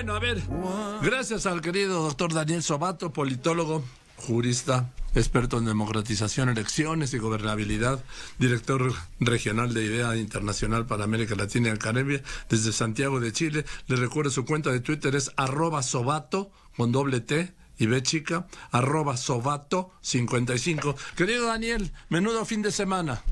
Bueno, a ver, gracias al querido doctor Daniel Sobato, politólogo, jurista, experto en democratización, elecciones y gobernabilidad, director regional de IDEA Internacional para América Latina y el Caribe, desde Santiago de Chile. Les recuerdo, su cuenta de Twitter es @Sobato, con doble T y B chica, @Sobato55. Querido Daniel, menudo fin de semana.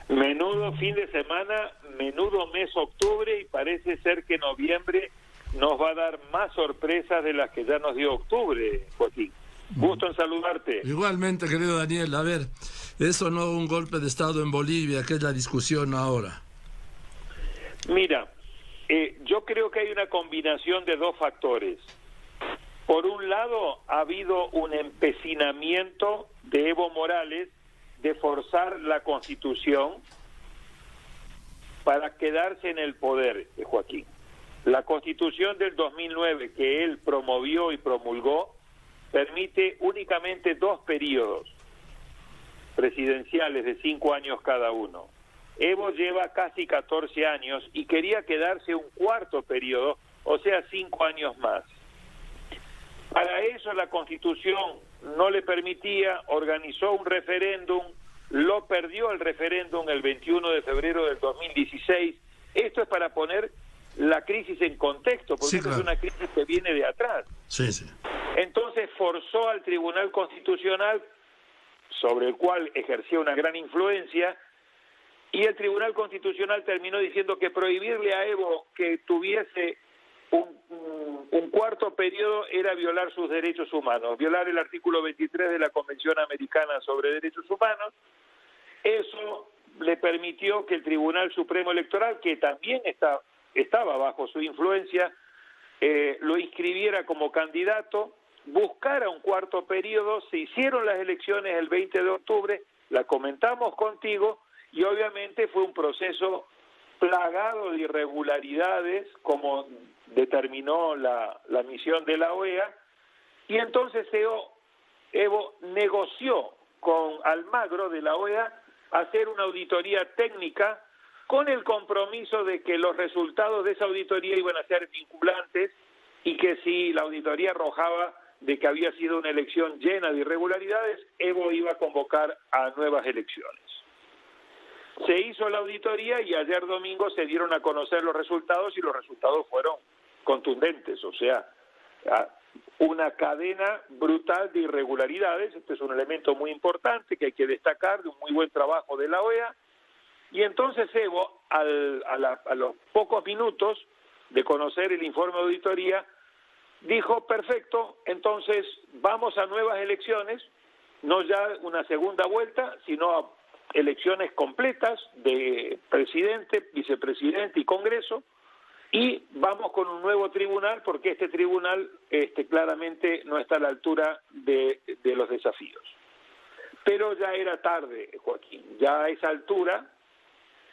Menudo fin de semana, menudo mes octubre, y parece ser que noviembre nos va a dar más sorpresas de las que ya nos dio octubre, Joaquín. Gusto en saludarte. Igualmente, querido Daniel. A ver, eso no un golpe de Estado en Bolivia, que es la discusión ahora. Mira, yo creo que hay una combinación de dos factores. Por un lado, ha habido un empecinamiento de Evo Morales de forzar la Constitución para quedarse en el poder, Joaquín. La Constitución del 2009 que él promovió y promulgó permite únicamente 2 periodos presidenciales de 5 años cada uno. Evo lleva casi 14 años y quería quedarse un cuarto periodo, o sea, 5 años más. Para eso la Constitución no le permitía, organizó un referéndum, lo perdió el referéndum el 21 de febrero del 2016. Esto es para poner la crisis en contexto, porque sí, claro, es una crisis que viene de atrás. Sí, sí. Entonces forzó al Tribunal Constitucional, sobre el cual ejercía una gran influencia, y el Tribunal Constitucional terminó diciendo que prohibirle a Evo que tuviese un cuarto periodo era violar sus derechos humanos, violar el artículo 23 de la Convención Americana sobre Derechos Humanos. Eso le permitió que el Tribunal Supremo Electoral, que también estaba bajo su influencia, lo inscribiera como candidato, buscara un cuarto periodo. Se hicieron las elecciones el 20 de octubre, la comentamos contigo, y obviamente fue un proceso plagado de irregularidades, como determinó la misión de la OEA, y entonces Evo negoció con Almagro de la OEA hacer una auditoría técnica con el compromiso de que los resultados de esa auditoría iban a ser vinculantes, y que si la auditoría arrojaba de que había sido una elección llena de irregularidades, Evo iba a convocar a nuevas elecciones. Se hizo la auditoría y ayer domingo se dieron a conocer los resultados, y los resultados fueron contundentes, o sea, una cadena brutal de irregularidades. Este es un elemento muy importante que hay que destacar, de un muy buen trabajo de la OEA. Y entonces Evo, a los pocos minutos de conocer el informe de auditoría, dijo: perfecto, entonces vamos a nuevas elecciones, no ya una segunda vuelta, sino a elecciones completas de presidente, vicepresidente y Congreso, y vamos con un nuevo tribunal, porque este tribunal claramente no está a la altura de los desafíos. Pero ya era tarde, Joaquín. Ya a esa altura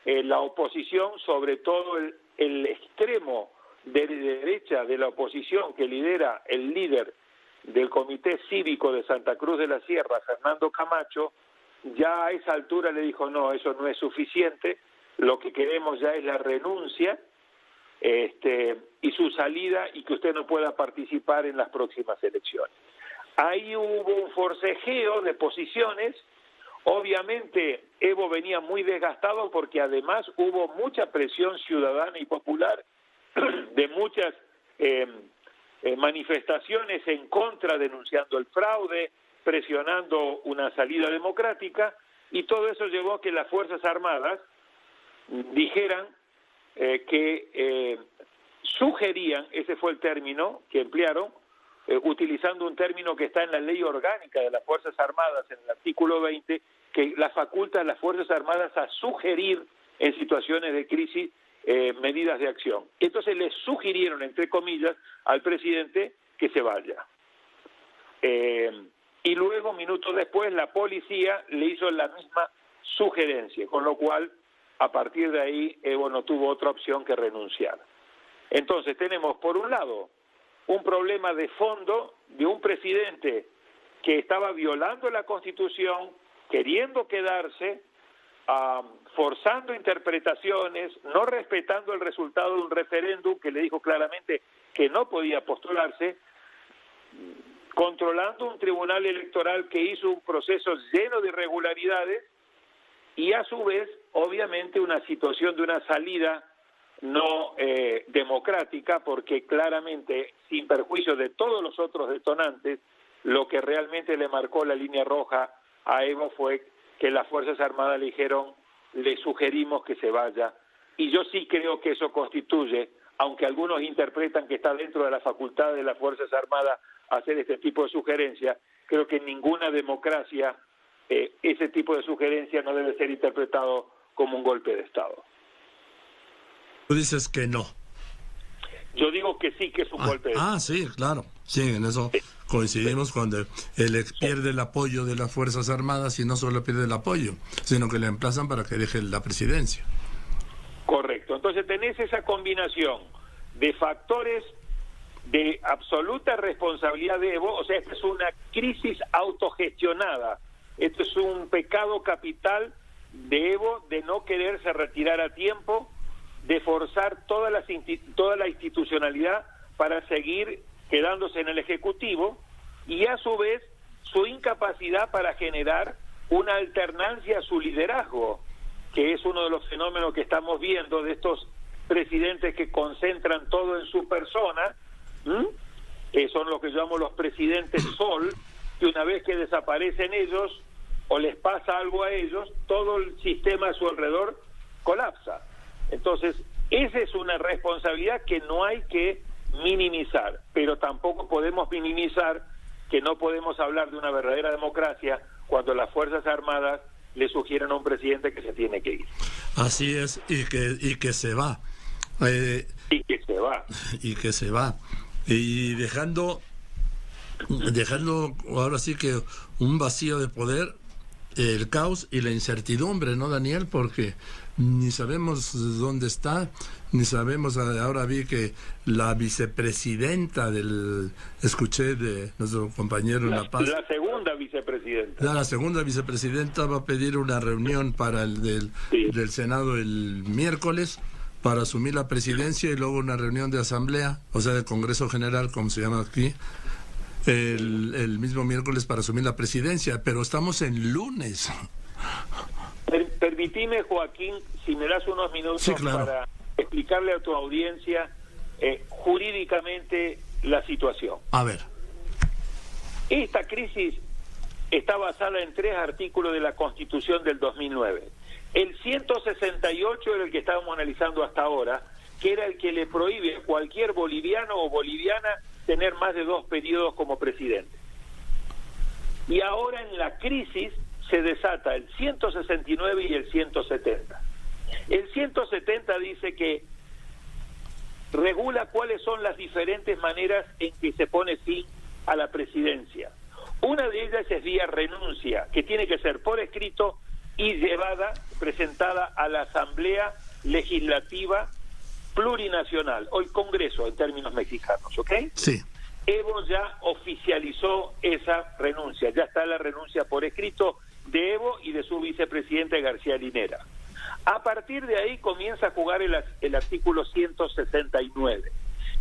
la oposición, sobre todo el extremo de derecha de la oposición que lidera el líder del Comité Cívico de Santa Cruz de la Sierra, Fernando Camacho, ya a esa altura le dijo: no, eso no es suficiente, lo que queremos ya es la renuncia y su salida, y que usted no pueda participar en las próximas elecciones. Ahí hubo un forcejeo de posiciones. Obviamente Evo venía muy desgastado, porque además hubo mucha presión ciudadana y popular de muchas manifestaciones en contra, denunciando el fraude, presionando una salida democrática, y todo eso llevó a que las Fuerzas Armadas dijeran sugerían, ese fue el término que emplearon, utilizando un término que está en la ley orgánica de las Fuerzas Armadas, en el artículo 20, que la faculta a las Fuerzas Armadas a sugerir en situaciones de crisis medidas de acción. Entonces le sugirieron, entre comillas, al presidente que se vaya. Y luego, minutos después, la policía le hizo la misma sugerencia, con lo cual, a partir de ahí, Evo no tuvo otra opción que renunciar. Entonces tenemos, por un lado, un problema de fondo de un presidente que estaba violando la Constitución, queriendo quedarse, forzando interpretaciones, no respetando el resultado de un referéndum que le dijo claramente que no podía postularse, controlando un tribunal electoral que hizo un proceso lleno de irregularidades y a su vez, obviamente, una situación de una salida no democrática, porque claramente, sin perjuicio de todos los otros detonantes, lo que realmente le marcó la línea roja a Evo fue que las Fuerzas Armadas le dijeron, le sugerimos que se vaya. Y yo sí creo que eso constituye, aunque algunos interpretan que está dentro de la facultad de las Fuerzas Armadas hacer este tipo de sugerencias, creo que en ninguna democracia ese tipo de sugerencia no debe ser interpretado como un golpe de Estado. Tú dices que no. Yo digo que sí, que es un golpe de Estado. Sí, claro. Sí, en eso coincidimos cuando él pierde el apoyo de las Fuerzas Armadas y no solo pierde el apoyo, sino que le emplazan para que deje la presidencia. Correcto. Entonces tenés esa combinación de factores de absoluta responsabilidad de Evo, o sea, esta es una crisis autogestionada, esto es un pecado capital de Evo de no quererse retirar a tiempo, de forzar toda la institucionalidad para seguir quedándose en el Ejecutivo, y a su vez su incapacidad para generar una alternancia a su liderazgo, que es uno de los fenómenos que estamos viendo de estos presidentes que concentran todo en su persona. Son lo que llamamos los presidentes sol, que una vez que desaparecen ellos o les pasa algo a ellos, todo el sistema a su alrededor colapsa. Entonces, esa es una responsabilidad que no hay que minimizar, pero tampoco podemos minimizar que no podemos hablar de una verdadera democracia cuando las Fuerzas Armadas le sugieren a un presidente que se tiene que ir. Así es, y que se va. Y que se va. Y que se va. Y dejando ahora sí que un vacío de poder, el caos y la incertidumbre, ¿no, Daniel? Porque ni sabemos dónde está, ni sabemos. Ahora vi que la vicepresidenta escuché de nuestro compañero en La Paz, la segunda vicepresidenta. La segunda vicepresidenta va a pedir una reunión para del Senado el miércoles para asumir la presidencia, y luego una reunión de asamblea, o sea, del Congreso General, como se llama aquí, el mismo miércoles para asumir la presidencia, pero estamos en lunes. Permitime, Joaquín, si me das unos minutos, sí, claro, para explicarle a tu audiencia jurídicamente la situación. A ver. Esta crisis está basada en 3 artículos de la Constitución del 2009. El 168 era el que estábamos analizando hasta ahora, que era el que le prohíbe a cualquier boliviano o boliviana tener más de 2 periodos como presidente. Y ahora en la crisis se desata el 169 y el 170. El 170 dice que regula cuáles son las diferentes maneras en que se pone fin a la presidencia. Una de ellas es vía renuncia, que tiene que ser por escrito y presentada a la Asamblea Legislativa Plurinacional, o el Congreso en términos mexicanos, ¿ok? Sí. Evo ya oficializó esa renuncia, ya está la renuncia por escrito de Evo y de su vicepresidente García Linera. A partir de ahí comienza a jugar el artículo 169,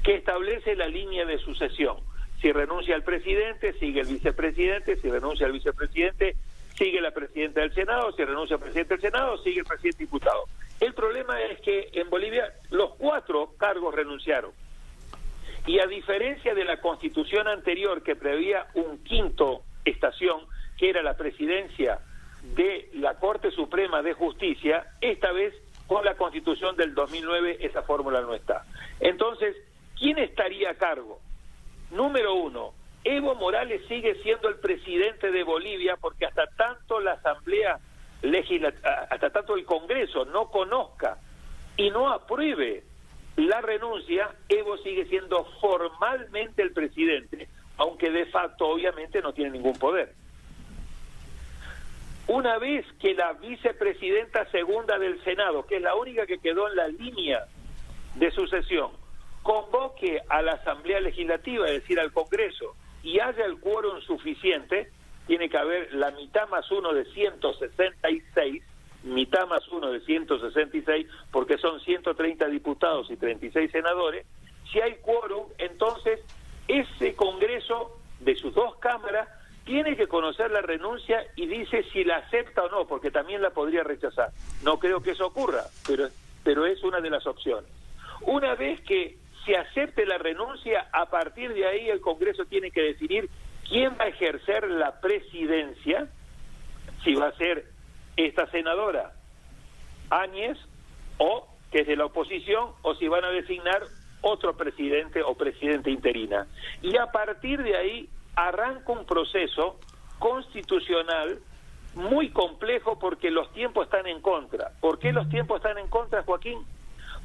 que establece la línea de sucesión. Si renuncia el presidente, sigue el vicepresidente; si renuncia el vicepresidente, sigue la presidenta del Senado; si renuncia el presidente del Senado, sigue el presidente diputado. El problema es que en Bolivia los 4 cargos renunciaron. Y a diferencia de la constitución anterior, que preveía un quinto estación, que era la presidencia de la Corte Suprema de Justicia, esta vez con la constitución del 2009 esa fórmula no está. Entonces, ¿quién estaría a cargo? Número 1, Evo Morales sigue siendo el presidente de Bolivia, porque hasta tanto la Asamblea Legislativa, hasta tanto el Congreso no conozca y no apruebe la renuncia, Evo sigue siendo formalmente el presidente, aunque de facto obviamente no tiene ningún poder. Una vez que la vicepresidenta segunda del Senado, que es la única que quedó en la línea de sucesión, convoque a la Asamblea Legislativa, es decir, al Congreso, y haya el quórum suficiente, tiene que haber la mitad más 1 de 166, mitad más 1 de 166, porque son 130 diputados y 36 senadores. si hay quórum, entonces ese Congreso de sus dos cámaras tiene que conocer la renuncia y dice si la acepta o no, porque también la podría rechazar. No creo que eso ocurra, pero es una de las opciones. Una vez que se acepte la renuncia, a partir de ahí el Congreso tiene que definir quién va a ejercer la presidencia, si va a ser esta senadora Áñez, o que es de la oposición, o si van a designar otro presidente o presidenta interina. Y a partir de ahí arranca un proceso constitucional muy complejo, porque los tiempos están en contra. ¿Por qué los tiempos están en contra, Joaquín?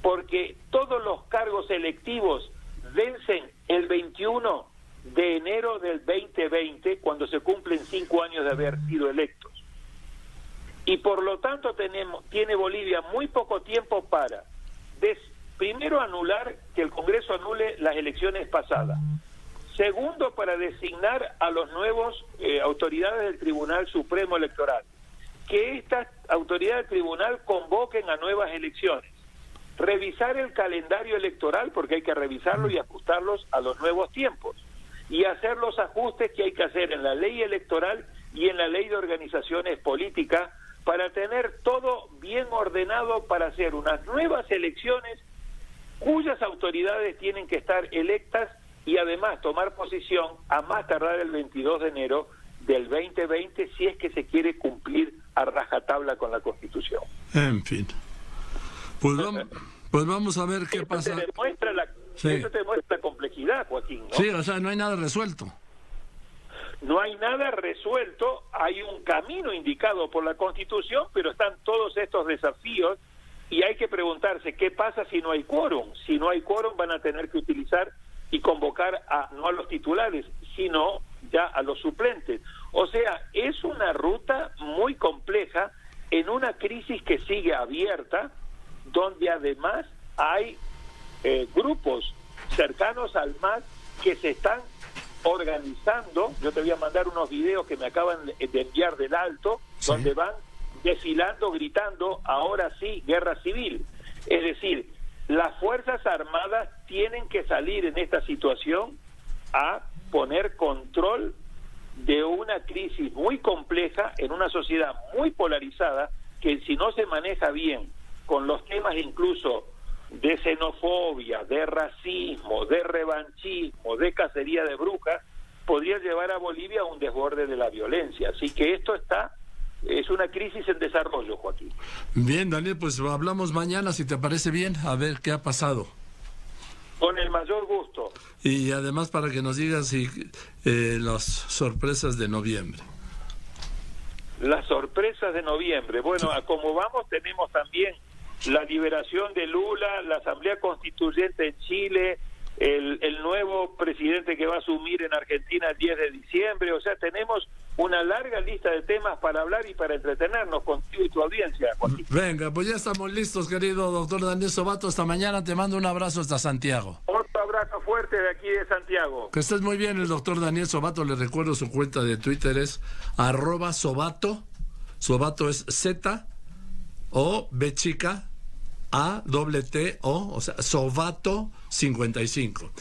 Porque todos los cargos electivos vencen el 21 de enero del 2020, cuando se cumplen 5 años de haber sido electos. Y por lo tanto tiene Bolivia muy poco tiempo para, primero, anular, que el Congreso anule las elecciones pasadas. Segundo, para designar a los nuevos autoridades del Tribunal Supremo Electoral. Que estas autoridades del tribunal convoquen a nuevas elecciones. Revisar el calendario electoral, porque hay que revisarlo y ajustarlos a los nuevos tiempos. Y hacer los ajustes que hay que hacer en la ley electoral y en la ley de organizaciones políticas, para tener todo bien ordenado para hacer unas nuevas elecciones cuyas autoridades tienen que estar electas y además tomar posición a más tardar el 22 de enero del 2020, si es que se quiere cumplir a rajatabla con la Constitución. En fin. Pues vamos a ver qué pasa. Eso te demuestra la complejidad, Joaquín, ¿no? Sí, o sea, no hay nada resuelto. No hay nada resuelto, hay un camino indicado por la Constitución, pero están todos estos desafíos y hay que preguntarse qué pasa si no hay quórum. Si no hay quórum, van a tener que utilizar y convocar no a los titulares, sino ya a los suplentes. O sea, es una ruta muy compleja en una crisis que sigue abierta, donde además hay grupos cercanos al MAS que se están organizando. Yo te voy a mandar unos videos que me acaban de enviar del Alto, sí, donde van desfilando, gritando, ahora sí, guerra civil. Es decir, las Fuerzas Armadas tienen que salir en esta situación a poner control de una crisis muy compleja en una sociedad muy polarizada, que si no se maneja bien con los temas incluso de xenofobia, de racismo, de revanchismo, de cacería de brujas, podría llevar a Bolivia a un desborde de la violencia. Así que es una crisis en desarrollo, Joaquín. Bien, Daniel, pues hablamos mañana, si te parece bien, a ver qué ha pasado. Con el mayor gusto. Y además para que nos digas las sorpresas de noviembre. Las sorpresas de noviembre. Bueno, a como vamos, tenemos también la liberación de Lula, la Asamblea Constituyente en Chile, el nuevo presidente que va a asumir en Argentina el 10 de diciembre. O sea, tenemos una larga lista de temas para hablar y para entretenernos contigo y tu audiencia, Joaquín. Venga, pues ya estamos listos, querido doctor Daniel Sobato. Hasta mañana, te mando un abrazo hasta Santiago. Otro abrazo fuerte de aquí de Santiago. Que estés muy bien, el doctor Daniel Sobato. Le recuerdo, su cuenta de Twitter es @Sobato. Sobato es Z-O-B chica A-T-T-O, o sea, Sobato 55.